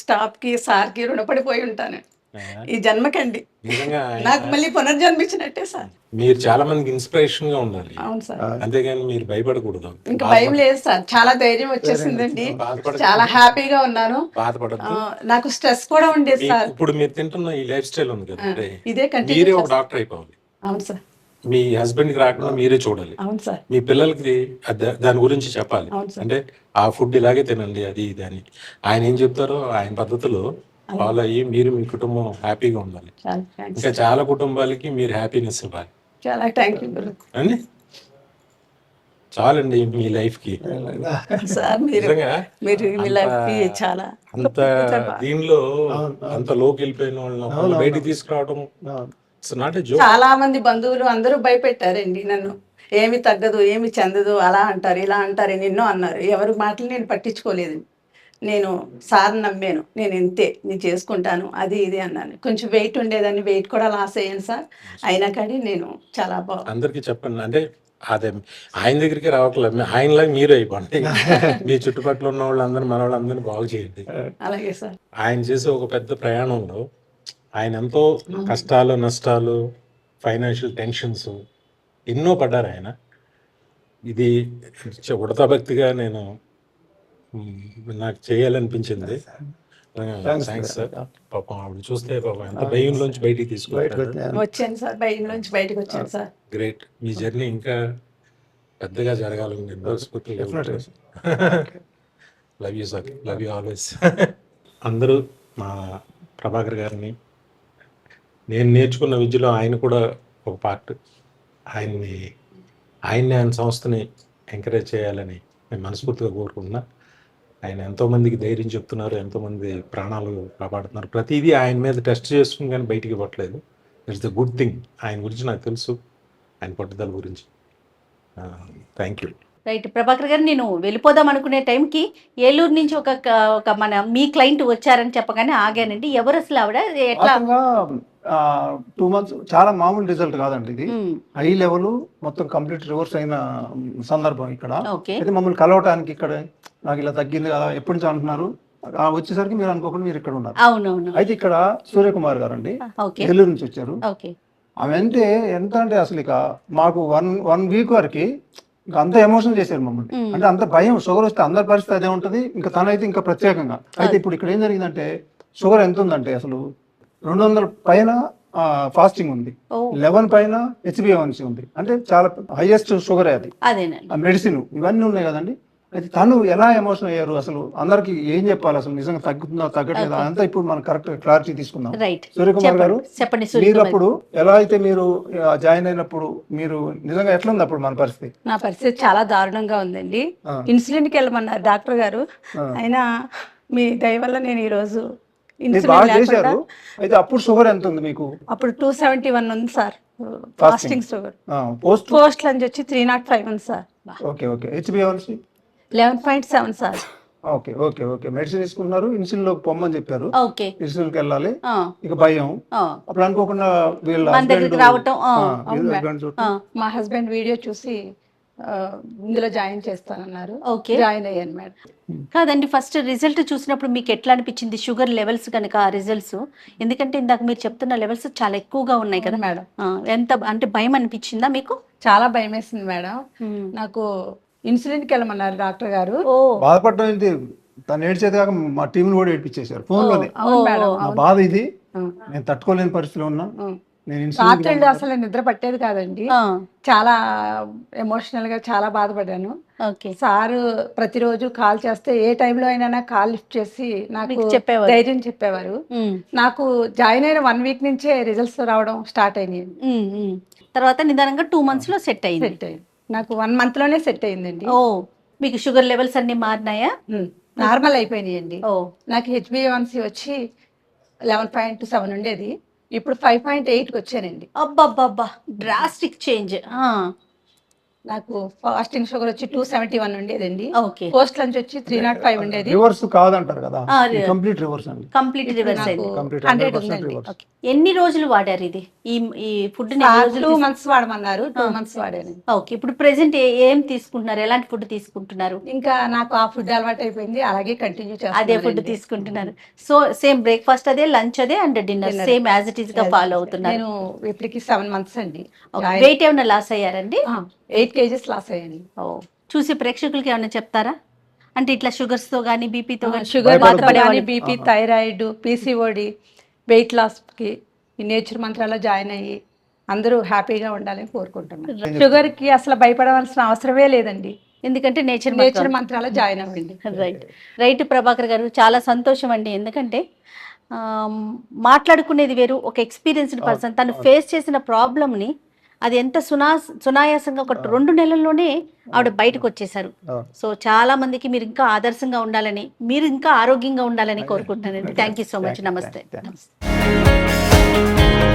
Speaker 5: స్టాఫ్ కి సార్ కి రుణపడిపోయి ఉంటాను. ఈ జన్మకండి
Speaker 3: నిజంగా ఆయన-
Speaker 5: నాకు మళ్ళీ పునర్జన్మించినట్టే సార్.
Speaker 3: మీరు చాలా మందికి ఇన్స్పిరేషన్ గా ఉండాలి,
Speaker 5: అవును సార్.
Speaker 3: అంతేగాని మీరు భయపడకూడదు.
Speaker 5: ఇంకా భయం లేదు సార్, చాలా ధైర్యం వచ్చేసిందండి.
Speaker 3: బాధపడద్దు.
Speaker 5: చాలా హ్యాపీగా ఉన్నాను.
Speaker 3: బాధపడద్దు.
Speaker 5: నాకు స్ట్రెస్ కూడా ఉండేది సార్.
Speaker 3: ఇప్పుడు మీరు తింటున్న ఈ లైఫ్ స్టైల్ ఉంది కదా,
Speaker 5: ఇదే కంటిన్యూ
Speaker 3: మీరే ఒక
Speaker 5: చేస్తాను.
Speaker 3: డాక్టర్ అయిపోవాలి.
Speaker 5: అవును సార్.
Speaker 3: మీ హస్బెండ్ కి రాకుండా మీరే చూడాలి.
Speaker 5: అవును సార్.
Speaker 3: మీ పిల్లలకి దాని గురించి చెప్పాలి.
Speaker 5: అవును సార్.
Speaker 3: అంటే ఆ ఫుడ్ ఇలాగే తినండి, అది ఇది అని ఆయన ఏం చెప్తారో ఆయన పద్ధతిలో ఫాలో అయ్యి మీరు మీ కుటుంబం హ్యాపీగా ఉండాలి.
Speaker 5: చాలా థ్యాంక్స్.
Speaker 3: ఇంకా చాలా కుటుంబాలకి మీరు హ్యాపీనెస్ ఇవ్వాలి
Speaker 5: చాలా థ్యాంక్ యూ గురు
Speaker 3: అండి. చాలండి మీ లైఫ్ కి.
Speaker 5: సార్. మీరు
Speaker 3: నిజంగా
Speaker 5: మీరు మీ
Speaker 3: అంత-
Speaker 5: లైఫ్ కి చాలా
Speaker 3: అంత దీనిలో అంత లోకి వెళ్ళిపోయిన వాళ్ళని బయటికి తీసుకురావడం ఇట్స్ నాట్ ఎ జోక్.
Speaker 5: చాలా మంది బంధువులు అందరూ భయపెట్టారండి నన్ను. ఏమి తగ్గదు, ఏమి చెందదు, అలా అంటారు, ఇలా అంటారు, ఎన్నో అన్నారు. ఎవరి మాటలు నేను పట్టించుకోలేదు. నేను సార్ నమ్మాను, నేను ఇంతే, నేను చేసుకుంటాను, అది ఇది అన్నాను. కొంచెం వెయిట్ ఉండేదాన్ని, వెయిట్ కూడా లాస్ అయ్యాను సార్. అయినా కానీ నేను చాలా
Speaker 3: అందరికి చెప్పండి, అంటే అదే ఆయన దగ్గరికి రావట్లేదు, ఆయనలాగా మీరు అయిపోండి. మీ చుట్టుపక్కల ఉన్న వాళ్ళందరూ మన వాళ్ళందరినీ బాగు చేయండి.
Speaker 5: అలాగే సార్.
Speaker 3: ఆయన చేసే ఒక పెద్ద ప్రయాణంలో ఆయన ఎంతో కష్టాలు, నష్టాలు, ఫైనాన్షియల్ టెన్షన్స్ ఎన్నో పడ్డారు ఆయన. ఇది ఉడతా భక్తిగా నేను నాకు చేయాలనిపించింది. Thanks sir. పాపం ఆవిడ చూస్తే పాపం ఎంత భయంలోంచి బయటికి తీసుకొచ్చారు.
Speaker 5: వచ్చాను సార్, బయట నుంచి బయటకు వచ్చాను సార్.
Speaker 3: గ్రేట్. మీ జర్నీ ఇంకా పెద్దగా జరగాలని నేను మనస్ఫూర్తిగా love you sir, love you always. అందరూ మా ప్రభాకర్ గారిని, నేను నేర్చుకున్న విద్యలో ఆయన కూడా ఒక పార్ట్. ఆయన సంస్థని ఎంకరేజ్ చేయాలని నేను మనస్ఫూర్తిగా కోరుకుంటున్నా. ఆయన ఎంతోమందికి ధైర్యం చెప్తున్నారు, ఎంతోమంది ప్రాణాలు కాపాడుతున్నారు. ప్రతిదీ ఆయన మీద టెస్ట్ చేసుకుని కానీ బయటికి ఇవ్వట్లేదు. It's the good thing. ఆయన గురించి నాకు తెలుసు, ఆయన పట్టుదల గురించి. Thank you.
Speaker 2: రైట్ ప్రభాకర్ గారు, నేను వెళ్ళిపోదాం అనుకునే టైంకి ఏలూరు నుంచి ఒక మన మీ క్లయింట్ వచ్చారని చెప్పగానే ఆగానండి. ఎవరు అసలు ఆవిడ? ఎట్లా?
Speaker 4: 2 months చాలా మామూలు రిజల్ట్ కాదండి ఇది. హై లెవెల్ మొత్తం కంప్లీట్ రివర్స్ అయిన సందర్భం ఇక్కడ.
Speaker 2: ఓకే.
Speaker 4: అయితే మమ్మల్ని కలవటానికి ఇక్కడ నాకు ఇలా తగ్గింది కదా ఎప్పటి నుంచి అంటున్నారు, వచ్చేసరికి మీరు అనుకోకుండా మీరు ఇక్కడ ఉన్నారు.
Speaker 2: అవునవును.
Speaker 4: అయితే ఇక్కడ సూర్యకుమార్ గారు అండి,
Speaker 2: ఓకే.
Speaker 4: ఏలూరు నుంచి వచ్చారు.
Speaker 2: ఓకే.
Speaker 4: ఆమె అంటే ఎంత అంటే అసలు ఇక మాకు వన్ వీక్ వరకు ఇంకా అంత ఎమోషన్ చేశారు మమ్మల్ని. అంటే అంత భయం, షుగర్ వస్తే అందరి పరిస్థితి అదే ఉంటుంది, ఇంకా తనైతే ఇంకా ప్రత్యేకంగా. అయితే ఇప్పుడు ఇక్కడ ఏం జరిగిందంటే షుగర్ ఎంత ఉందంటే అసలు 200 పైన ఫాస్టింగ్ ఉంది, 11 పైన HbA1c ఉంది. అంటే చాలా హైయెస్ట్ షుగర్ అది.
Speaker 2: అదేనండి.
Speaker 4: మెడిసిన్ ఇవన్నీ ఉన్నాయి కదండి. అయితే తను ఎలా ఎమోషన్ అయ్యారు, అసలు అందరికి ఏం చెప్పాలి, అసలు నిజంగా తగ్గుతుందా తగ్గట్లేదా అంతా ఇప్పుడు మనం కరెక్ట్ క్లారిటీ తీసుకుందాం.
Speaker 2: రైట్.
Speaker 4: సూర్యకుమార్ గారు
Speaker 2: చెప్పండి.
Speaker 4: మీరు అప్పుడు ఎలా అయితే మీరు జాయిన్ అయినప్పుడు మీరు నిజంగా ఎట్లా ఉంది అప్పుడు మన పరిస్థితి?
Speaker 5: నా పరిస్థితి చాలా దారుణంగా ఉందండి. ఇన్సులిన్కి వెళ్ళమన్నారు డాక్టర్ గారు. అయినా మీ దయ వల్ల నేను ఈ రోజు
Speaker 4: బాగా చేశారు. అయితే అప్పుడు షుగర్ ఎంత ఉంది మీకు?
Speaker 5: అప్పుడు 271 ఉంది sir fasting sugar. Post lunch వచ్చి 305 ఉంది sir.
Speaker 4: Okay okay. HbA1c
Speaker 5: 11.7 sir.
Speaker 4: Okay okay okay. Medicine తీసుకున్నారు, ఇన్సులిన్ లోకి పొమ్మని చెప్పారు.
Speaker 2: ఓకే.
Speaker 4: ఇన్సులిన్కి వెళ్ళాలి. ఇక భయం అప్పుడు అనుకోకుండా వీళ్ళ
Speaker 2: మన దగ్గరికి రావటం.
Speaker 5: మా హస్బెండ్ వీడియో చూసి ఇందులో జాయిన్ చేస్తానన్నారు.
Speaker 2: ఓకే.
Speaker 5: జాయిన్ అయ్యాను మేడం.
Speaker 2: కాదండి, ఫస్ట్ రిజల్ట్ చూసినప్పుడు మీకు ఎట్లా అనిపించింది? షుగర్ లెవెల్స్ కనుక ఆ రిజల్ట్స్, ఎందుకంటే ఇందాక మీరు చెప్తున్న లెవెల్స్ చాలా ఎక్కువగా ఉన్నాయి కదా
Speaker 5: మేడం.
Speaker 2: ఎంత అంటే భయం అనిపించిందా మీకు?
Speaker 5: చాలా భయం వేసింది మేడం. నాకు ఇన్సులిన్కి వెళ్ళమన్నారు డాక్టర్ గారు.
Speaker 4: బాధపడడం ఏంటి, తను ఏడ్చేది కాక మా టీంని కూడా ఏడ్పించేశారు ఫోన్ లోనే. నా బాధ ఇది, నేను తట్టుకోలేని పరిస్థితిలో ఉన్నా.
Speaker 5: రాత్రిళ్ళు అసలు నిద్ర పట్టేది కాదండి. చాలా ఎమోషనల్ గా చాలా బాధపడ్డాను. సారు ప్రతిరోజు కాల్ చేస్తే ఏ టైంలో అయినా నాకు కాల్ లిఫ్ట్ చేసి నాకు ధైర్యం చెప్పేవారు. నాకు జాయిన్ అయిన 1 వీక్ నుంచే రిజల్ట్స్ రావడం స్టార్ట్ అయినాయి.
Speaker 2: తర్వాత నిదానంగా 2 months లో సెట్ అయింది.
Speaker 5: నాకు 1 month లోనే సెట్ అయిందండి.
Speaker 2: మీకు షుగర్ లెవెల్స్ అన్ని మారినాయా?
Speaker 5: నార్మల్ అయిపోయినాయండి. నాకు HbA1c వచ్చి 11.7 ఉండేది, ఇప్పుడు 5.8కి వచ్చానండి.
Speaker 2: అబ్బబ్బబ్బా, డ్రాస్టిక్ చేంజ్.
Speaker 5: నాకు ఫాస్టింగ్ షుగర్ వచ్చి 271 ఉండేదండి.
Speaker 2: ఓకే.
Speaker 5: పోస్ట్ లంచ్ వచ్చి 305 ఉండేది.
Speaker 4: రివర్స్ కాదంటారు కదా,
Speaker 2: ఆ,
Speaker 4: కంప్లీట్ రివర్స్ అండి.
Speaker 2: కంప్లీట్ రివర్స్
Speaker 5: నాకు
Speaker 2: అయింది.
Speaker 4: కంప్లీట్
Speaker 5: 100
Speaker 4: 100%
Speaker 5: ఉందండి.
Speaker 4: రివర్స్.
Speaker 2: ఓకే. ఎన్ని రోజులు వాడారు ఇది ఈ ఫుడ్?
Speaker 5: 2 months వాడమన్నారు. 2 months వాడాను.
Speaker 2: ఓకే. ఇప్పుడు ప్రెసెంట్ ఏం తీసుకుంటున్నారు? ఎలాంటి ఫుడ్ తీసుకుంటున్నారు?
Speaker 5: ఇంకా నాకు ఆ ఫుడ్ అలవాటు అయిపోయింది, అలాగే కంటిన్యూ
Speaker 2: అదే
Speaker 5: చేస్తాను.
Speaker 2: ఫుడ్ తీసుకుంటున్నారు. సో సేమ్ బ్రేక్ఫాస్ట్ అదే, లంచ్ అదే, and dinner same as it is గా ఫాలో అవుతున్నారు.
Speaker 5: నేను ఇప్పటికి 7 months అండి.
Speaker 2: వెయిట్ ఏమైనా లాస్ అయ్యారండి?
Speaker 5: 8 kgs లాస్ అయ్యాను.
Speaker 2: ఓ, చూసి ప్రేక్షకులకి ఏమైనా చెప్తారా? అంటే ఇట్లా షుగర్స్ తో గానీ బీపీతో గానీ
Speaker 5: షుగర్
Speaker 2: బాధపడే
Speaker 5: కానీ
Speaker 2: వాళ్ళు-
Speaker 5: బీపీ, థైరాయిడ్, పీసీఓడి, వెయిట్ లాస్కి ఈ నేచర్ మంత్రాల్లో జాయిన్ అయ్యి అందరూ హ్యాపీగా ఉండాలని కోరుకుంటున్నాను. షుగర్ కి అసలు భయపడవలసిన అవసరమే లేదండి,
Speaker 2: ఎందుకంటే నేచర్
Speaker 5: నేచర్ మంత్రాల్లో జాయిన్ అవ్వండి.
Speaker 2: రైట్ ప్రభాకర్ గారు, చాలా సంతోషం అండి. ఎందుకంటే మాట్లాడుకునేది వేరు, ఒక ఎక్స్పీరియన్స్డ్ పర్సన్ తను ఫేస్ చేసిన ప్రాబ్లమ్ని అది ఎంత సునాయాసంగా ఒక 2 నెలల్లోనే ఆవిడ బయటకు వచ్చేసారు. సో చాలా మందికి మీరు ఇంకా ఆదర్శంగా ఉండాలని, మీరు ఇంకా ఆరోగ్యంగా ఉండాలని కోరుకుంటున్నానండి. Thank you so much. నమస్తే.
Speaker 4: Thank you.